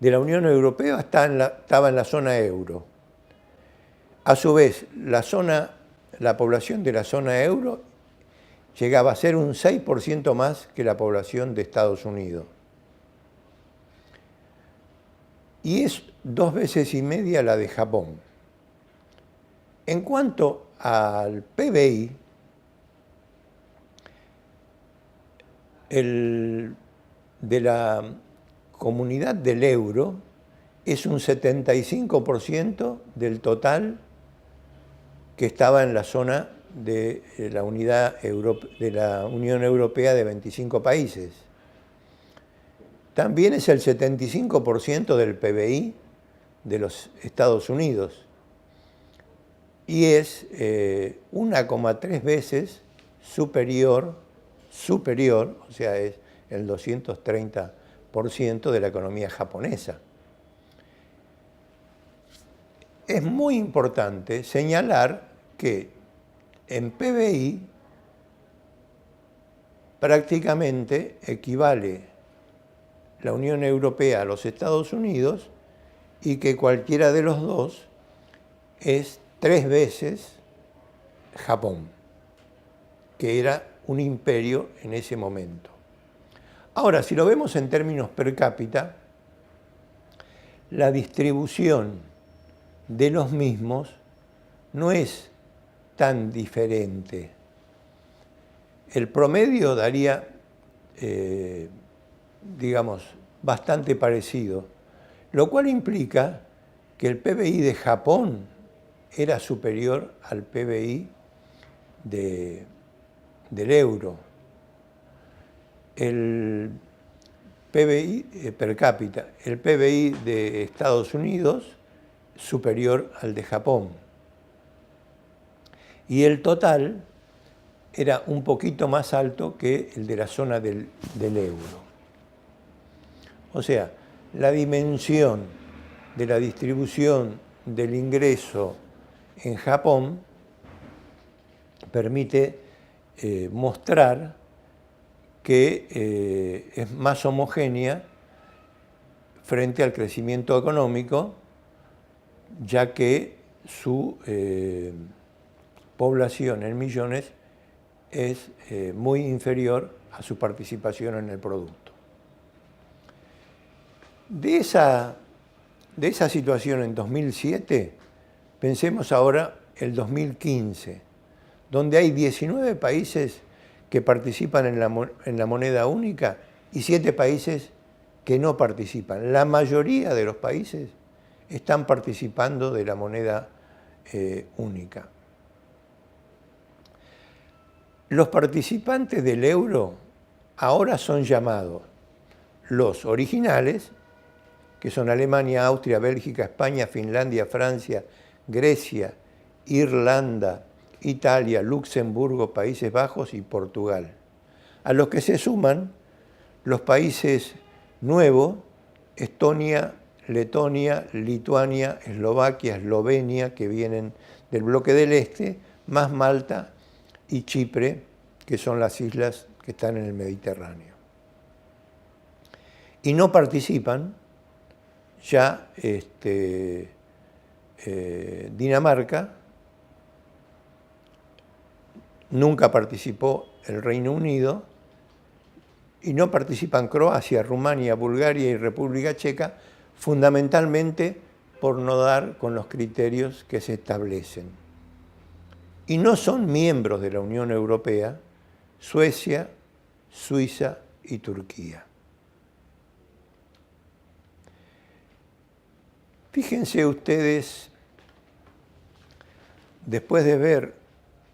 de la Unión Europea estaba en la zona euro. A su vez, la población de la zona euro llegaba a ser un 6% más que la población de Estados Unidos. Y es 2 veces y media la de Japón. En cuanto al PBI, de la comunidad del euro es un 75% del total que estaba en la zona de la Unión Europea de 25 países. También es el 75% del PBI de los Estados Unidos y es 1,3 veces superior, o sea, es el 230% de la economía japonesa. Es muy importante señalar que en PBI prácticamente equivale la Unión Europea a los Estados Unidos y que cualquiera de los dos es 3 veces Japón, que era un imperio en ese momento. Ahora, si lo vemos en términos per cápita, la distribución de los mismos no es tan diferente. El promedio daría, digamos, bastante parecido, lo cual implica que el PBI de Japón era superior al PBI del euro. El PBI per cápita, el PBI de Estados Unidos superior al de Japón. Y el total era un poquito más alto que el de la zona del euro. O sea, la dimensión de la distribución del ingreso en Japón permite mostrar que es más homogénea frente al crecimiento económico, ya que su población en millones es muy inferior a su participación en el producto. De esa situación en 2007, pensemos ahora el 2015, donde hay 19 países que participan en la moneda única y 7 países que no participan. La mayoría de los países están participando de la moneda única. Los participantes del euro ahora son llamados los originales, que son Alemania, Austria, Bélgica, España, Finlandia, Francia, Grecia, Irlanda, Italia, Luxemburgo, Países Bajos y Portugal. A los que se suman los países nuevos, Estonia, Letonia, Lituania, Eslovaquia, Eslovenia, que vienen del bloque del este, más Malta y Chipre, que son las islas que están en el Mediterráneo. Y no participan ya Dinamarca, nunca participó el Reino Unido y no participan Croacia, Rumania, Bulgaria y República Checa, fundamentalmente por no dar con los criterios que se establecen. Y no son miembros de la Unión Europea Suecia, Suiza y Turquía. Fíjense ustedes, después de ver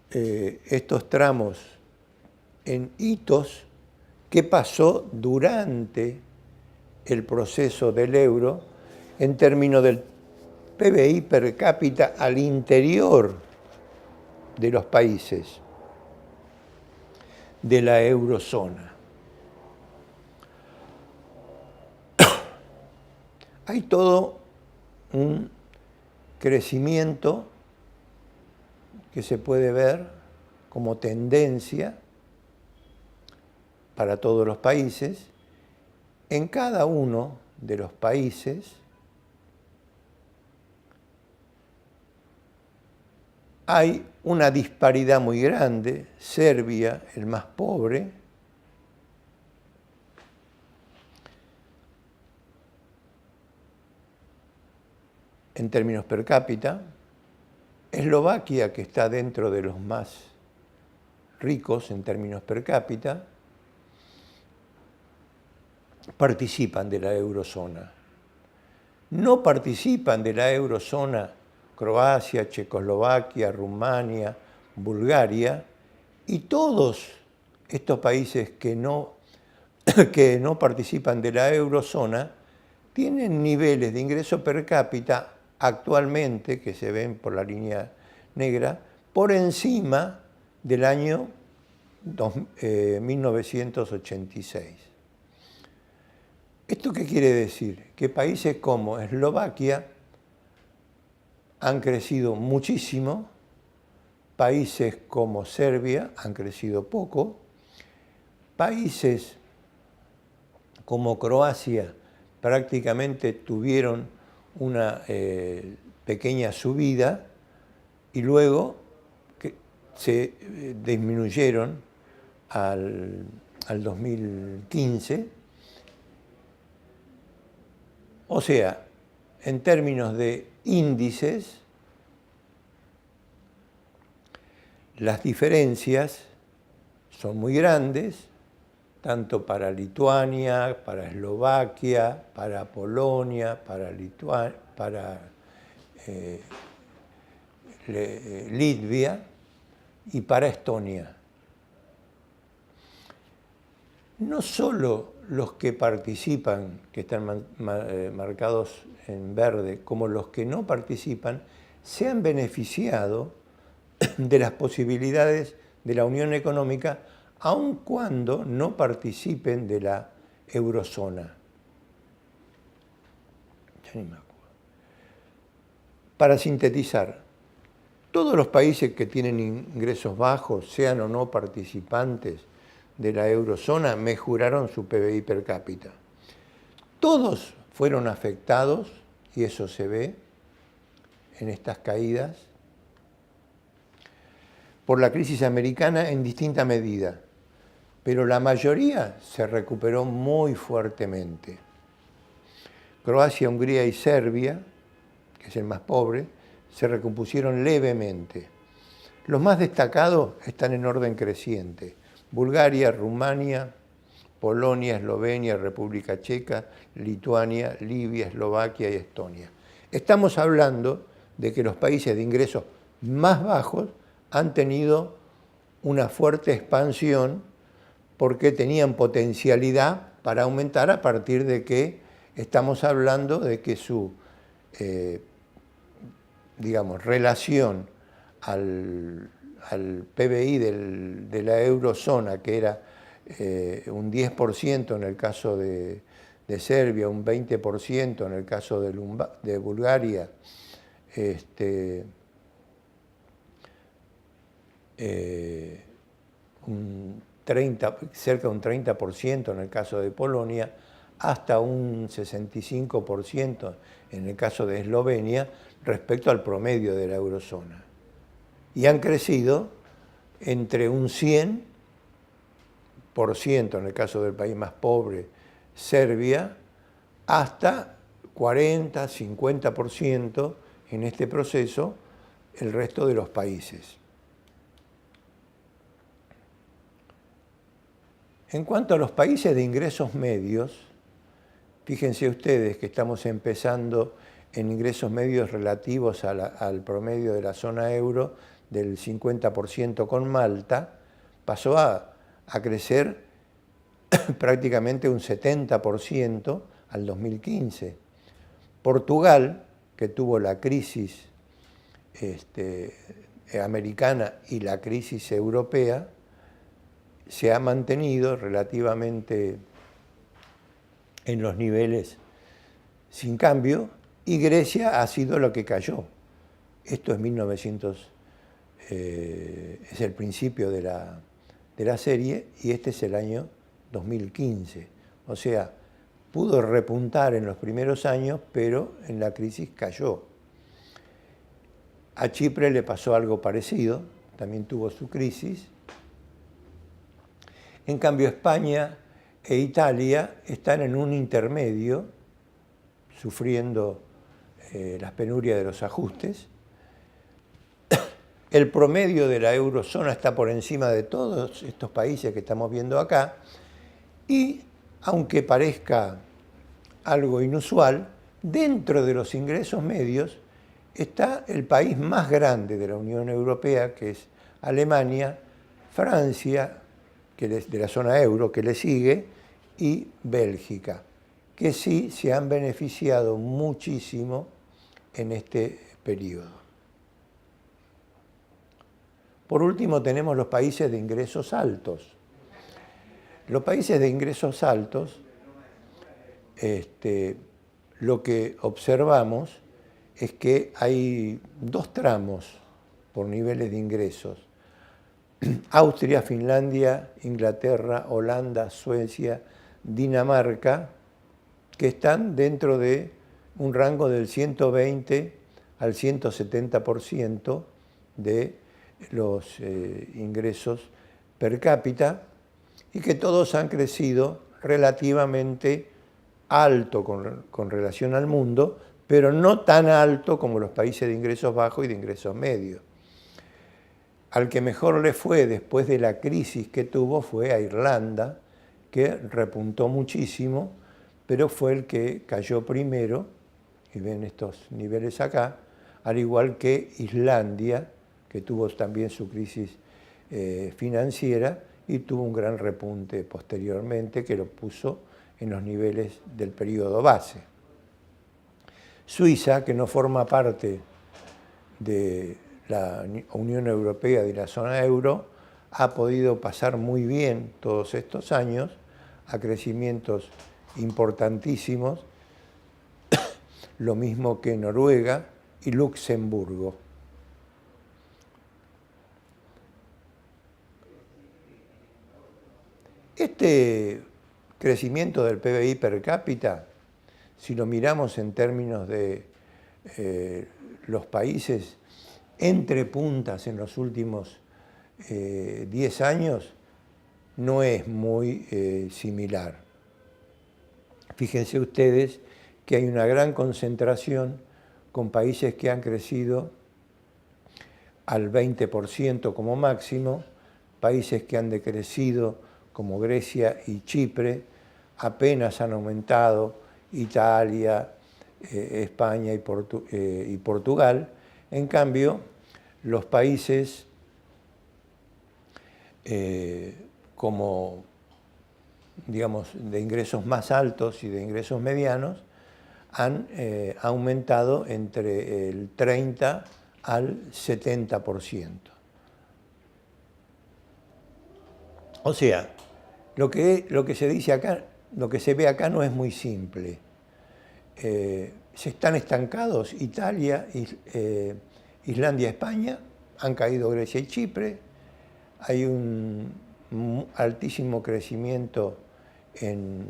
estos tramos en hitos, qué pasó durante el proceso del euro en términos del PBI per cápita al interior de los países de la eurozona. Hay todo un crecimiento que se puede ver como tendencia para todos los países. En cada uno de los países hay una disparidad muy grande. Serbia, el más pobre, en términos per cápita. Eslovaquia, que está dentro de los más ricos en términos per cápita, participan de la eurozona. No participan de la eurozona Croacia, Checoslovaquia, Rumania, Bulgaria, y todos estos países que no participan de la eurozona tienen niveles de ingreso per cápita actualmente, que se ven por la línea negra, por encima del año 1986. ¿Esto qué quiere decir? Que países como Eslovaquia han crecido muchísimo, países como Serbia han crecido poco, países como Croacia prácticamente tuvieron una pequeña subida y luego se disminuyeron al 2015. O sea, en términos de índices, las diferencias son muy grandes, tanto para Lituania, para Eslovaquia, para Polonia, para Litvia y para Estonia. No solo los que participan, que están marcados en verde, como los que no participan, se han beneficiado de las posibilidades de la Unión Económica, aun cuando no participen de la eurozona. Ya ni me acuerdo. Para sintetizar, todos los países que tienen ingresos bajos, sean o no participantes de la eurozona, mejoraron su PBI per cápita. Todos fueron afectados, y eso se ve en estas caídas, por la crisis americana en distinta medida, pero la mayoría se recuperó muy fuertemente. Croacia, Hungría y Serbia, que es el más pobre, se recompusieron levemente. Los más destacados están en orden creciente: Bulgaria, Rumania, Polonia, Eslovenia, República Checa, Lituania, Libia, Eslovaquia y Estonia. Estamos hablando de que los países de ingresos más bajos han tenido una fuerte expansión porque tenían potencialidad para aumentar a partir de que estamos hablando de que su relación al PBI de la eurozona, que era un 10% en el caso de Serbia, un 20% en el caso de Bulgaria, cerca de un 30% en el caso de Polonia, hasta un 65% en el caso de Eslovenia respecto al promedio de la eurozona. Y han crecido entre un 100% en el caso del país más pobre, Serbia, hasta 40, 50% en este proceso el resto de los países. En cuanto a los países de ingresos medios, fíjense ustedes que estamos empezando en ingresos medios relativos al promedio de la zona euro del 50% con Malta, pasó a crecer prácticamente un 70% al 2015. Portugal, que tuvo la crisis americana y la crisis europea, se ha mantenido relativamente en los niveles sin cambio, y Grecia ha sido lo que cayó. Esto es 1900, es el principio de la serie, y este es el año 2015. O sea, pudo repuntar en los primeros años, pero en la crisis cayó. A Chipre le pasó algo parecido, también tuvo su crisis. En cambio, España e Italia están en un intermedio, sufriendo las penurias de los ajustes. El promedio de la eurozona está por encima de todos estos países que estamos viendo acá, y aunque parezca algo inusual, dentro de los ingresos medios está el país más grande de la Unión Europea, que es Alemania, Francia, que es de la zona euro, que le sigue, y Bélgica, que sí se han beneficiado muchísimo en este periodo. Por último, tenemos los países de ingresos altos. Los países de ingresos altos, lo que observamos es que hay dos tramos por niveles de ingresos. Austria, Finlandia, Inglaterra, Holanda, Suecia, Dinamarca, que están dentro de un rango del 120 al 170% de los ingresos per cápita, y que todos han crecido relativamente alto con relación al mundo, pero no tan alto como los países de ingresos bajos y de ingresos medios. Al que mejor le fue después de la crisis que tuvo fue a Irlanda, que repuntó muchísimo, pero fue el que cayó primero, y ven estos niveles acá, al igual que Islandia, que tuvo también su crisis financiera y tuvo un gran repunte posteriormente que lo puso en los niveles del periodo base. Suiza, que no forma parte de la Unión Europea, de la zona euro, ha podido pasar muy bien todos estos años a crecimientos importantísimos, lo mismo que Noruega y Luxemburgo. Este crecimiento del PBI per cápita, si lo miramos en términos de los países entre puntas en los últimos 10 años, no es muy similar. Fíjense ustedes que hay una gran concentración con países que han crecido al 20% como máximo, países que han decrecido como Grecia y Chipre, apenas han aumentado Italia, España y Portugal. En cambio, los países como, digamos, de ingresos más altos y de ingresos medianos han aumentado entre el 30 al 70%. O sea, lo que se dice acá, lo que se ve acá no es muy simple. Se están estancados Italia, Islandia, España, han caído Grecia y Chipre, hay un altísimo crecimiento en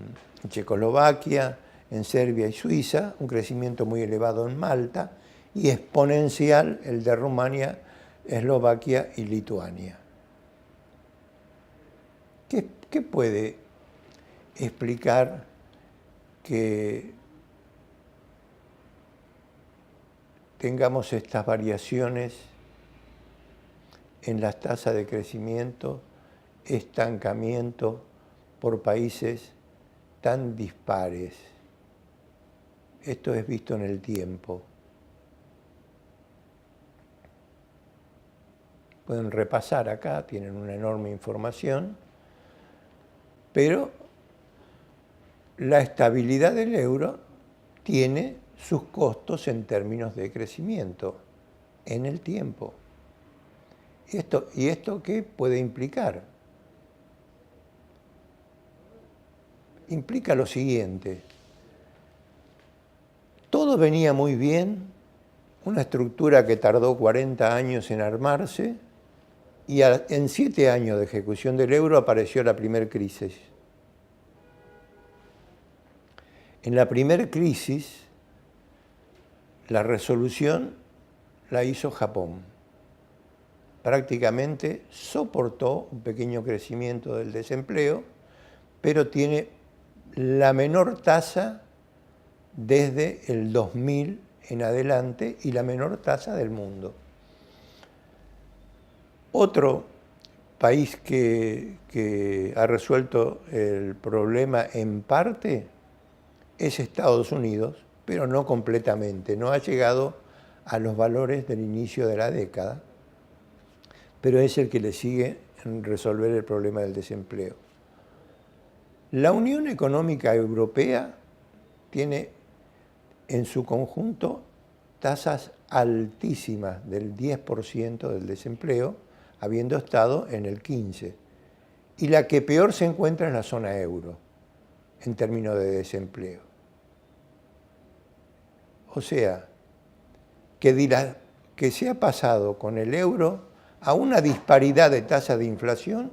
Checoslovaquia, en Serbia y Suiza, un crecimiento muy elevado en Malta, y exponencial el de Rumania, Eslovaquia y Lituania. ¿Qué puede explicar que tengamos estas variaciones en las tasas de crecimiento, estancamiento por países tan dispares? Esto es visto en el tiempo. Pueden repasar acá, tienen una enorme información, pero la estabilidad del euro tiene sus costos en términos de crecimiento en el tiempo. ¿Y esto qué puede implicar? Implica lo siguiente: todo venía muy bien, una estructura que tardó 40 años en armarse, y en 7 años de ejecución del euro apareció la primera crisis. En la primera crisis, la resolución la hizo Japón. Prácticamente soportó un pequeño crecimiento del desempleo, pero tiene la menor tasa desde el 2000 en adelante y la menor tasa del mundo. Otro país que ha resuelto el problema en parte es Estados Unidos, pero no completamente. No ha llegado a los valores del inicio de la década, pero es el que le sigue en resolver el problema del desempleo. La Unión Económica Europea tiene en su conjunto tasas altísimas del 10% del desempleo, habiendo estado en el 15%. Y la que peor se encuentra es la zona euro, en términos de desempleo. O sea, que se ha pasado con el euro a una disparidad de tasa de inflación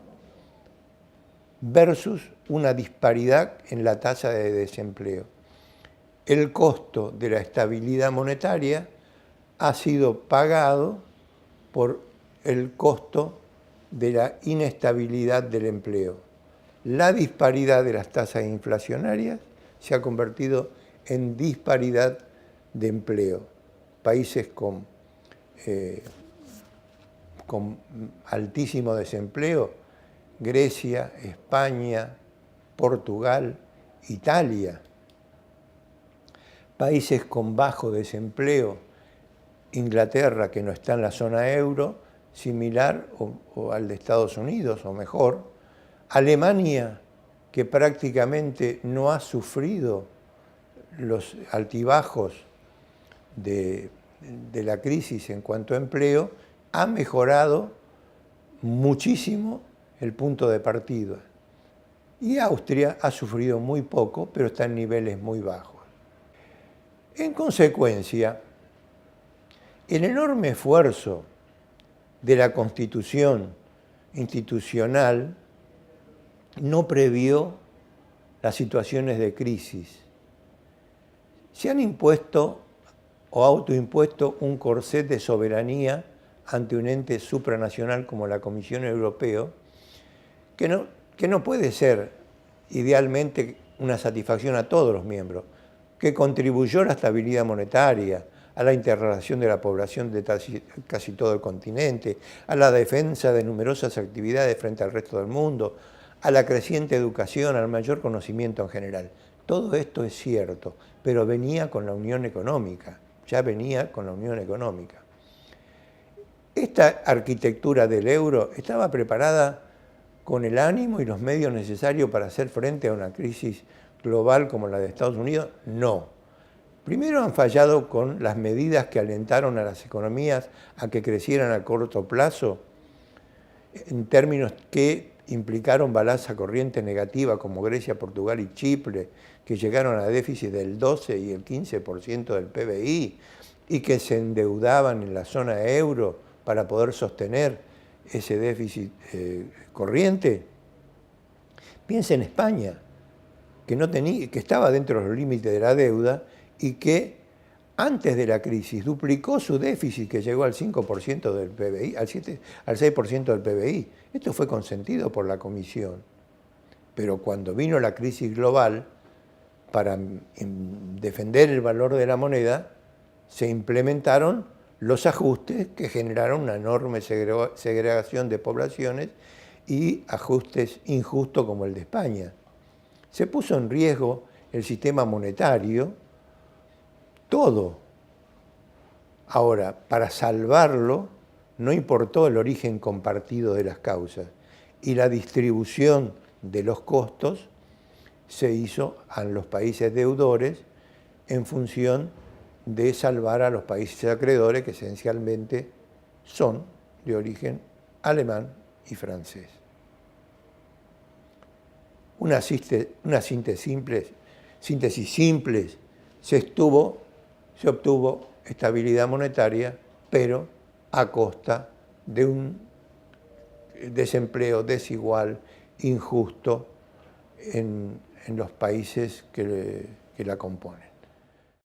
versus una disparidad en la tasa de desempleo. El costo de la estabilidad monetaria ha sido pagado por el costo de la inestabilidad del empleo. La disparidad de las tasas inflacionarias se ha convertido en disparidad de empleo. Países con altísimo desempleo, Grecia, España, Portugal, Italia. Países con bajo desempleo, Inglaterra, que no está en la zona euro, similar o al de Estados Unidos o mejor. Alemania, que prácticamente no ha sufrido los altibajos de la crisis en cuanto a empleo, ha mejorado muchísimo el punto de partida. Y Austria ha sufrido muy poco, pero está en niveles muy bajos. En consecuencia, el enorme esfuerzo de la Constitución institucional no previó las situaciones de crisis. Se han impuesto o autoimpuesto un corset de soberanía ante un ente supranacional como la Comisión Europea, que no puede ser idealmente una satisfacción a todos los miembros, que contribuyó a la estabilidad monetaria, a la integración de la población de casi todo el continente, a la defensa de numerosas actividades frente al resto del mundo, a la creciente educación, al mayor conocimiento en general. Todo esto es cierto, pero venía con la Unión Económica, ya venía con la Unión Económica. Esta arquitectura del euro estaba preparada con el ánimo y los medios necesarios para hacer frente a una crisis global como la de Estados Unidos. No. Primero han fallado con las medidas que alentaron a las economías a que crecieran a corto plazo, en términos que implicaron balanza corriente negativa como Grecia, Portugal y Chipre, que llegaron a déficit del 12 y el 15% del PBI y que se endeudaban en la zona euro para poder sostener ese déficit corriente. Piensa en España, que estaba dentro de los límites de la deuda y que antes de la crisis duplicó su déficit, que llegó al 5% del PBI, al 6% del PBI. Esto fue consentido por la Comisión. Pero cuando vino la crisis global, para defender el valor de la moneda, se implementaron los ajustes que generaron una enorme segregación de poblaciones y ajustes injustos como el de España. Se puso en riesgo el sistema monetario, todo. Ahora, para salvarlo, no importó el origen compartido de las causas y la distribución de los costos se hizo a los países deudores en función de salvar a los países acreedores, que esencialmente son de origen alemán y francés. Una síntesis simple, se obtuvo estabilidad monetaria, pero a costa de un desempleo desigual, injusto en los países que la componen.